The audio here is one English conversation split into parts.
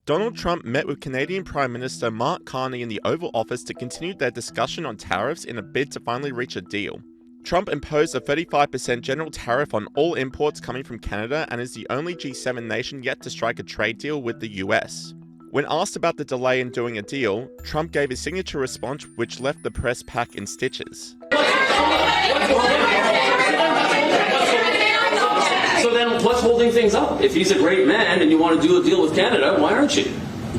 Donald Trump met with Canadian Prime Minister Mark Carney in the Oval Office to continue their discussion on tariffs in a bid to finally reach a deal. Trump imposed a 35% general tariff on all imports coming from Canada and is the only G7 nation yet to strike a trade deal with the US. When asked about the delay in doing a deal, Trump gave his signature response which left the press pack in stitches. So then what's holding things up? If he's a great man and you want to do a deal with Canada, why aren't you?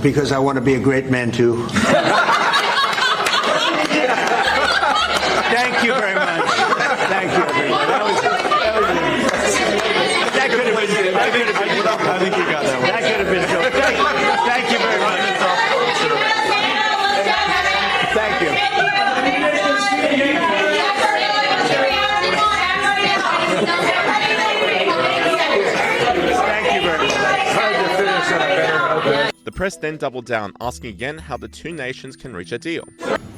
Because I want to be a great man too. Thank you very much. Thank you, everyone. That could have been. I think you got that one. That could have been. Thank you very much. Thank you. The press then doubled down, asking again how the two nations can reach a deal.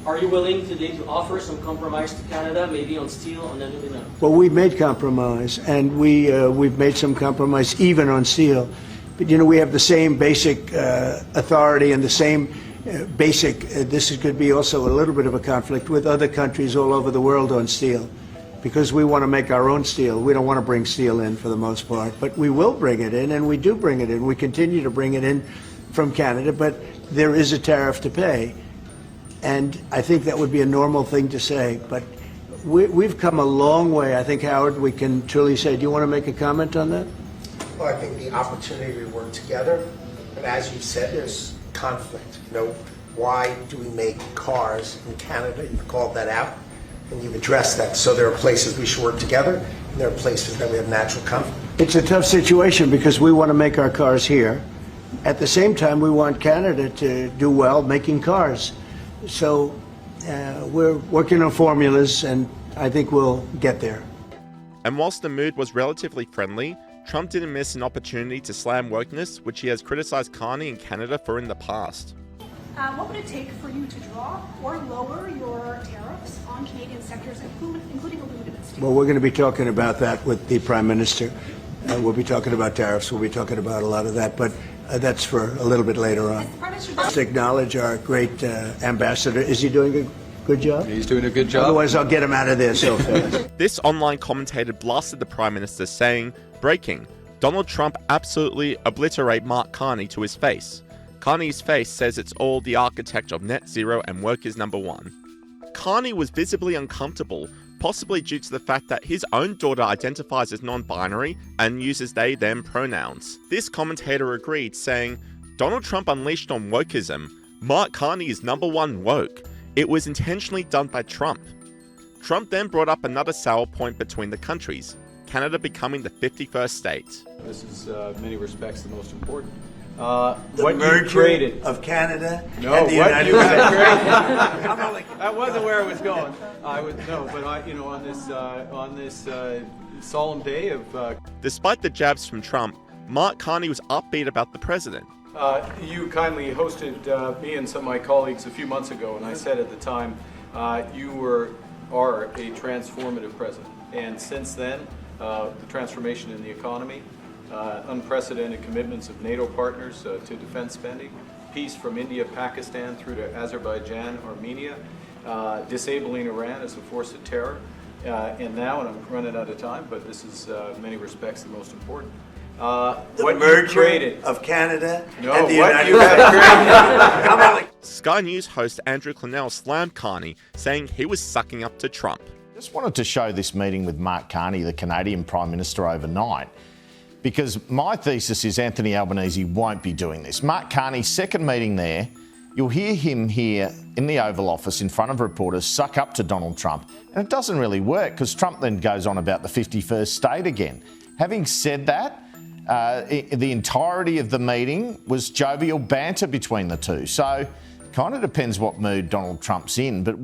Are you willing today to offer some compromise to Canada, maybe on steel, on anything else? Well, we've made compromise, and we've made some compromise even on steel. But, you know, we have the same basic authority and the same basic, this could be also a little bit of a conflict with other countries all over the world on steel, because we want to make our own steel. We don't want to bring steel in for the most part, but we will bring it in, and we do bring it in. We continue to bring it in from Canada, but there is a tariff to pay. And I think that would be a normal thing to say, but we've come a long way. I think, Howard, we can truly say, do you want to make a comment on that? Well, I think the opportunity to work together, but as you said, there's conflict. You know, why do we make cars in Canada? You've called that out, and you've addressed that. So there are places we should work together, and there are places that we have natural conflict. It's a tough situation because we want to make our cars here. At the same time, we want Canada to do well making cars. So we're working on formulas, and I think we'll get there. And whilst the mood was relatively friendly, Trump didn't miss an opportunity to slam wokeness, which he has criticized Carney and Canada for in the past. What would it take for you to drop or lower your tariffs on Canadian sectors, including aluminum and steel? Well, we're going to be talking about that with the Prime Minister. We'll be talking about tariffs. We'll be talking about a lot of that, but that's for a little bit later on. Let's acknowledge our great ambassador. Is he doing a good job? He's doing a good job. Otherwise, I'll get him out of there so fast. This online commentator blasted the Prime Minister, saying, breaking, Donald Trump absolutely obliterate Mark Carney to his face. Carney's face says it's all the architect of net zero and work is number one. Carney was visibly uncomfortable, possibly due to the fact that his own daughter identifies as non-binary and uses they/them pronouns. This commentator agreed, saying, Donald Trump unleashed on wokeism. Mark Carney is number one woke. It was intentionally done by Trump. Trump then brought up another sour point between the countries, Canada becoming the 51st state. This is, in many respects, the most important. The what merger you created of Canada no, and the what United you have States. created. That wasn't where I was going. I would no, but on this solemn day of. Despite the jabs from Trump, Mark Carney was upbeat about the president. You kindly hosted me and some of my colleagues a few months ago, and I said at the time, you are a transformative president. And since then, the transformation in the economy, unprecedented commitments of NATO partners to defense spending, peace from India, Pakistan through to Azerbaijan, Armenia, disabling Iran as a force of terror, and now, and I'm running out of time, but this is in many respects the most important. The what merger you created of Canada no, and the what United you have States. created. Sky News host Andrew Clennell slammed Carney, saying he was sucking up to Trump. Just wanted to show this meeting with Mark Carney, the Canadian Prime Minister, overnight, because my thesis is Anthony Albanese won't be doing this. Mark Carney's second meeting there, you'll hear him here in the Oval Office in front of reporters suck up to Donald Trump. And it doesn't really work because Trump then goes on about the 51st state again. Having said that, the entirety of the meeting was jovial banter between the two. So it kind of depends what mood Donald Trump's in. But